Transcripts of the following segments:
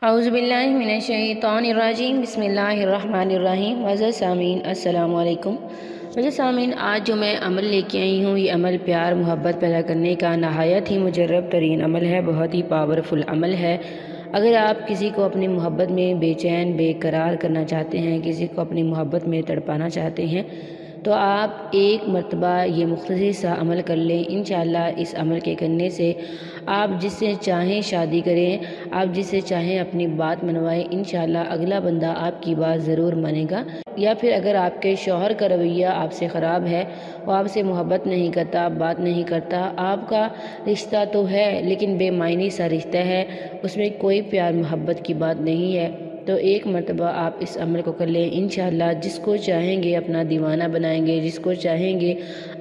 اعوذ باللہ من الشیطان الرجیم بسم اللہ الرحمن الرحیم۔ معزز سامعین السلام علیکم۔ معزز سامعین، آج جو میں عمل لے کے آئی ہوں یہ عمل پیار محبت پیدا کرنے کا نہایت ہی مجرب ترین عمل ہے، بہت ہی پاورفل عمل ہے۔ اگر آپ کسی کو اپنی محبت میں بے چین بے قرار کرنا چاہتے ہیں، کسی کو اپنی محبت میں تڑپانا چاہتے ہیں تو آپ ایک مرتبہ یہ مختصر سا عمل کر لیں۔ انشاءاللہ اس عمل کے کرنے سے آپ جس سے چاہیں شادی کریں، آپ جس سے چاہیں اپنی بات منوائیں، انشاءاللہ اگلا بندہ آپ کی بات ضرور مانے گا۔ یا پھر اگر آپ کے شوہر کا رویہ آپ سے خراب ہے، وہ آپ سے محبت نہیں کرتا، بات نہیں کرتا، آپ کا رشتہ تو ہے لیکن بے معنی سا رشتہ ہے، اس میں کوئی پیار محبت کی بات نہیں ہے، تو ایک مرتبہ آپ اس عمل کو کر لیں۔ انشاءاللہ جس کو چاہیں گے اپنا دیوانہ بنائیں گے، جس کو چاہیں گے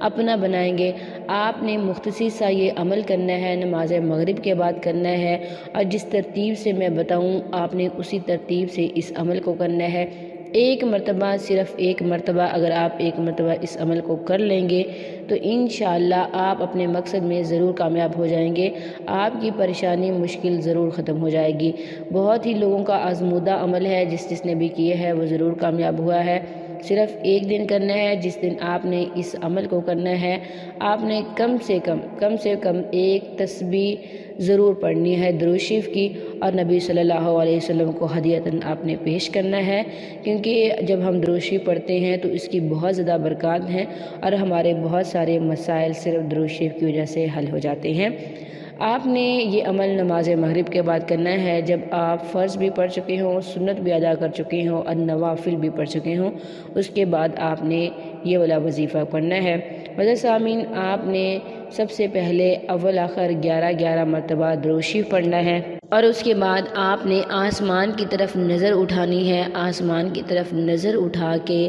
اپنا بنائیں گے۔ آپ نے مختصر سا یہ عمل کرنا ہے، نماز مغرب کے بعد کرنا ہے، اور جس ترتیب سے میں بتاؤں آپ نے اسی ترتیب سے اس عمل کو کرنا ہے۔ ایک مرتبہ، صرف ایک مرتبہ اگر آپ ایک مرتبہ اس عمل کو کر لیں گے تو انشاءاللہ آپ اپنے مقصد میں ضرور کامیاب ہو جائیں گے، آپ کی پریشانی مشکل ضرور ختم ہو جائے گی۔ بہت ہی لوگوں کا آزمودہ عمل ہے، جس نے بھی کیا ہے وہ ضرور کامیاب ہوا ہے۔ صرف ایک دن کرنا ہے، جس دن آپ نے اس عمل کو کرنا ہے آپ نے کم سے کم ایک تسبیح ضرور پڑھنی ہے درود شریف کی، اور نبی صلی اللہ علیہ وسلم کو ہدیۃً آپ نے پیش کرنا ہے، کیونکہ جب ہم درود شریف پڑھتے ہیں تو اس کی بہت زیادہ برکات ہیں اور ہمارے بہت سارے مسائل صرف درود شریف کی وجہ سے حل ہو جاتے ہیں۔ آپ نے یہ عمل نماز مغرب کے بعد کرنا ہے، جب آپ فرض بھی پڑھ چکے ہوں، سنت بھی ادا کر چکے ہوں اور نوافل بھی پڑھ چکے ہوں، اس کے بعد آپ نے یہ والا وظیفہ پڑھنا ہے۔ معزز سامعین، آپ نے سب سے پہلے اول آخر 11 مرتبہ درود شریف پڑھنا ہے، اور اس کے بعد آپ نے آسمان کی طرف نظر اٹھانی ہے۔ آسمان کی طرف نظر اٹھا کے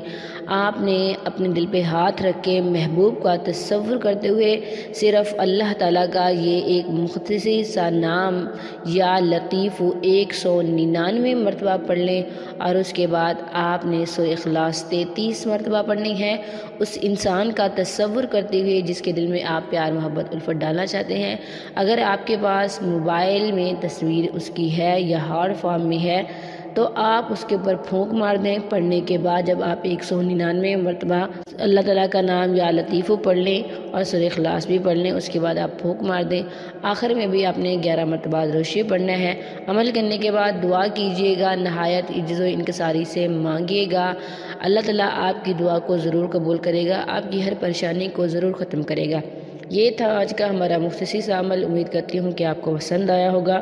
آپ نے اپنے دل پہ ہاتھ رکھ کے محبوب کا تصور کرتے ہوئے صرف اللہ تعالیٰ کا یہ ایک مختصر سا نام یا لطیف 199 مرتبہ پڑھ لیں، اور اس کے بعد آپ نے سورہ اخلاص 33 مرتبہ پڑھنی ہے، اس انسان کا تصور کرتے ہوئے جس کے دل میں آپ پیار محبت الفت ڈالنا چاہتے ہیں۔ اگر آپ کے پاس موبائل میں تصویر اس کی ہے یا ہارڈ فارم میں ہے تو آپ اس کے اوپر پھونک مار دیں۔ پڑھنے کے بعد جب آپ 199 مرتبہ اللہ تعالیٰ کا نام یا لطیفو پڑھ لیں اور سورہ اخلاص بھی پڑھ لیں، اس کے بعد آپ پھونک مار دیں۔ آخر میں بھی آپ نے 11 مرتبہ درود شریف پڑھنا ہے۔ عمل کرنے کے بعد دعا کیجیے گا، نہایت عجز و انکساری سے مانگیے گا، اللہ تعالیٰ آپ کی دعا کو ضرور قبول کرے گا، آپ کی ہر پریشانی کو ضرور ختم کرے گا۔ یہ تھا آج کا ہمارا مختصر سا عمل، امید کرتی ہوں کہ آپ کو پسند آیا ہوگا۔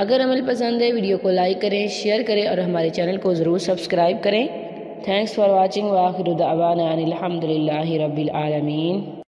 اگر عمل پسند ہے ویڈیو کو لائک کریں، شیئر کریں اور ہمارے چینل کو ضرور سبسکرائب کریں۔ تھینکس فار واچنگ، وآخر دعوانا ان الحمد للہ رب العالمین۔